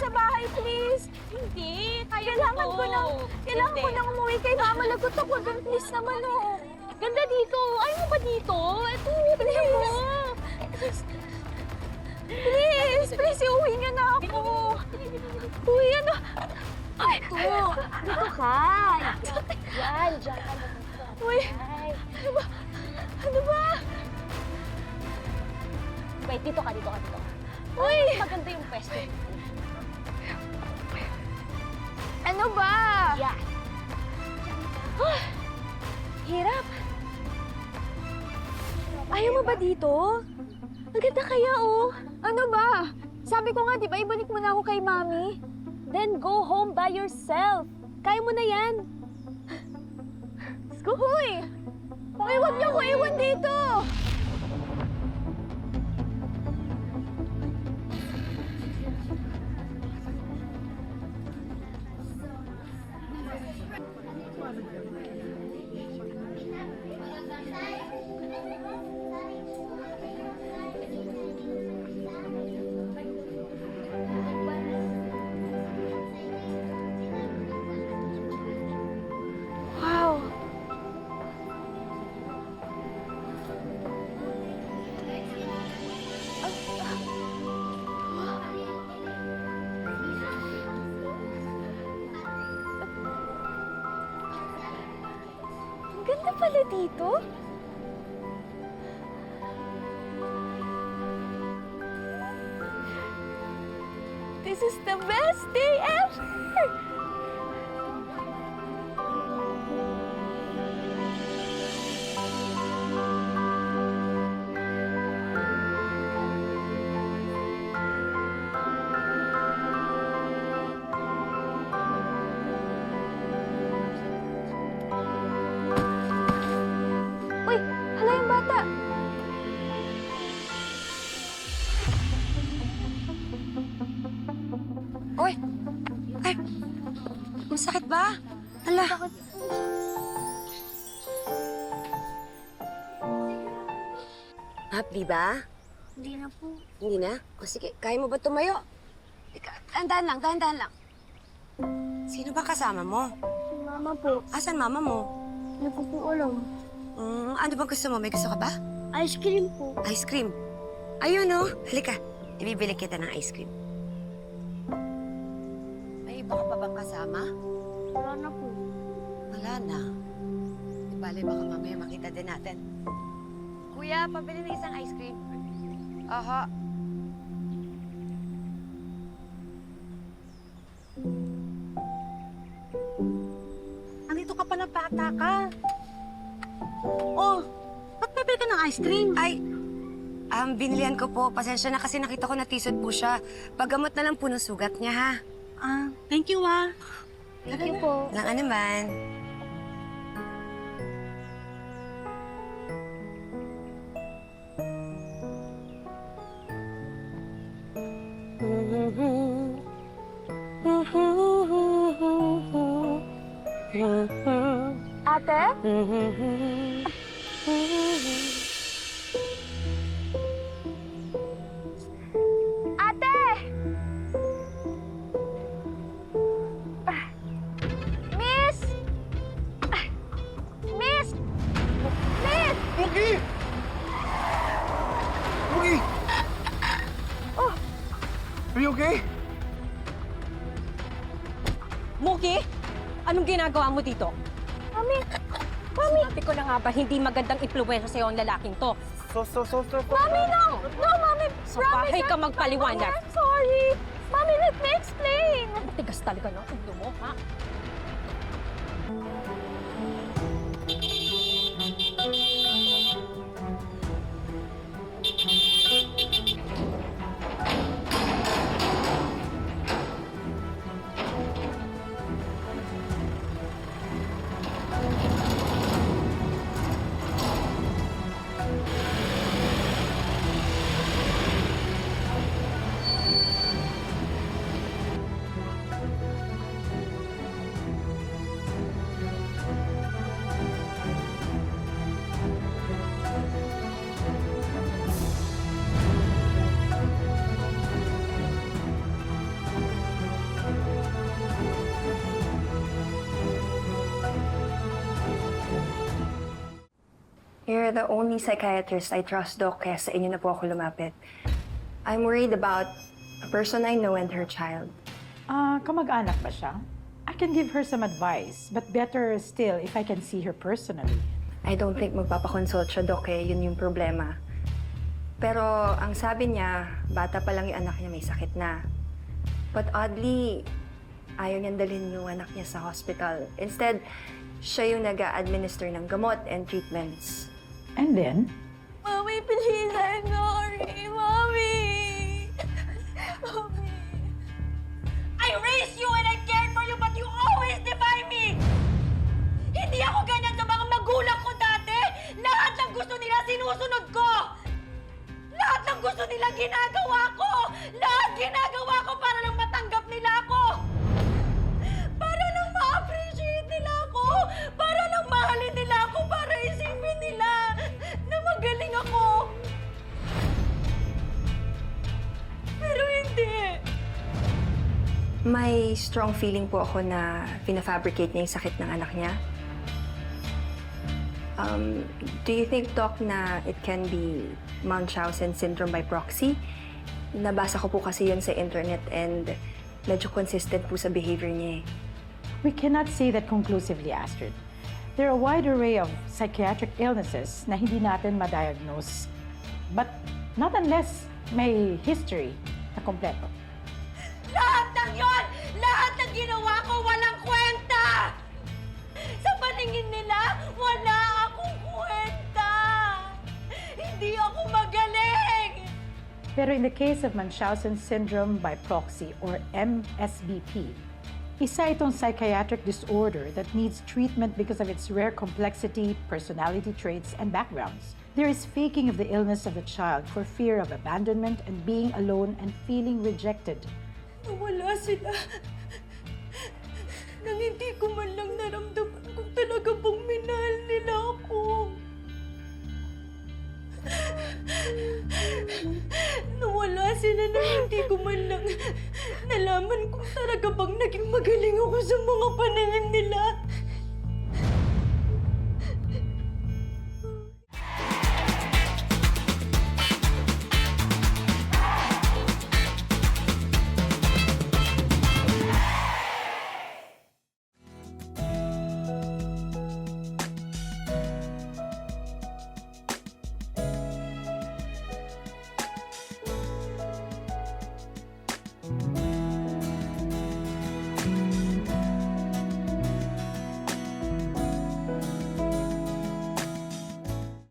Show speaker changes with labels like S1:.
S1: sa bahay, please.
S2: Hindi,
S1: Kailangan ko nang umuwi kay Mama. Lagot ako doon, please naman, oh.
S2: Ganda dito. Ayaw mo ba dito? Ito, tingnan mo.
S1: Please, iuwi niyo na ako. Uwi, ano? Ay,
S2: Dito ka. Yan, dyan.
S1: uy, ano ba?
S2: Wait, dito ka.
S1: Uy,
S2: Maganda yung pwesto.
S1: ano ba?
S2: Yan.
S1: Hirap. Ayaw mo ba dito? Ang ganda kaya, oh. Ano ba? Sabi ko nga, di ba, ibalik mo na ako kay Mami?
S2: Then go home by yourself. Kaya mo na yan.
S1: Let's go, huy! Ay, huwag niyo ko iwan dito! Wow! Ang ganda pala dito. This is the best day ever! Uy, hala yung bata.
S3: Uy! Ay! Masakit ba? Hala! Hapli ba?
S1: Hindi na po.
S3: Hindi na? O sige, kaya mo ba tumayo? Dahan-dahan lang. Sino ba kasama mo?
S1: Si Mama po.
S3: Asan mama mo?
S1: Hindi ko po alam.
S3: Ano bang gusto mo? May gusto ka ba?
S1: Ice cream po.
S3: Ice cream. Ayun oh. Halika. Ibibili kita ng ice cream. May iba ka pa bang kasama?
S1: Wala na po.
S3: Wala na. Di bale, baka mamaya makita din natin. Kuya, pabili ng isang ice cream. Aha.
S4: Andito ka pala, bata ka. Oh, ba't bibili ka ng ice cream?
S3: Ay, binilihan ko po. Pasensya na kasi nakita ko natisod po siya. Paggamot na lang po ng sugat niya, ha?
S4: Thank you, ah.
S1: Thank you po.
S3: Nang ano man.
S1: Ate? Ate! Miss! Miss! Miss!
S5: Muki! Muki!
S1: Oh!
S5: Are you okay?
S2: Muki, anong ginagawa mo dito?
S1: Mami!
S2: Sabi ko na nga ba, hindi magandang impluwensya sa'yo ang lalaking to.
S1: Mami, no! No, Mami!
S2: Sa bahay ka magpaliwanag.
S1: I'm sorry! Mami, let me explain!
S2: Matigas talaga ng ulo mo, ha?
S6: You're the only psychiatrist I trust, Doc, kaya sa inyo na po ako lumapit. I'm worried about a person I know and her child.
S7: Kamag-anak ba siya? I can give her some advice, but better still if I can see her personally.
S6: I don't think magpapakonsult siya, Doc, eh. Yun yung problema. Pero ang sabi niya, bata pa lang yung anak niya may sakit na. But oddly, ayaw niyang dalhin yung anak niya sa hospital. Instead, siya yung nag-a-administer ng gamot and treatments.
S7: And then,
S1: Mommy, please, I'm sorry. Mommy! Mommy!
S3: I raised you and I cared for you, but you always defy me! Hindi ako ganyan sa mga magulang ko dati! Lahat ng gusto nila sinusunod ko! Lahat ng gusto nila ginagawa ko! Lahat ginagawa ko para lang matanggap nila ako! Para lang ma-appreciate nila ako! Para lang mahalin nila ako! Para isipin nila na magaling ako! Pero hindi!
S6: May strong feeling po ako na pina-fabricate niya yung sakit ng anak niya. Do you think, Doc, na it can be Munchausen syndrome by proxy? Nabasa ko po kasi yun sa internet and medyo consistent po sa behavior niya eh.
S7: we cannot say that conclusively, Astrid. There are a wide array of psychiatric illnesses na hindi natin ma-diagnose. But not unless may history na kompleto.
S3: Lahat ng yon! Lahat ng ginawa ko walang kwenta! Sa paningin nila, wala akong kwenta! Hindi ako magaling!
S7: Pero in the case of Munchausen syndrome by proxy or MSBP, isa itong psychiatric disorder that needs treatment because of its rare complexity, personality traits, and backgrounds. There is faking of the illness of the child for fear of abandonment and being alone and feeling rejected.
S3: Nawala sila. Nang hindi ko man lang naramdaman kung talaga bang minahal nila ako. Nawala sila nang hindi ko man lang nalaman kung talaga bang naging magaling ako sa mga paningin nila.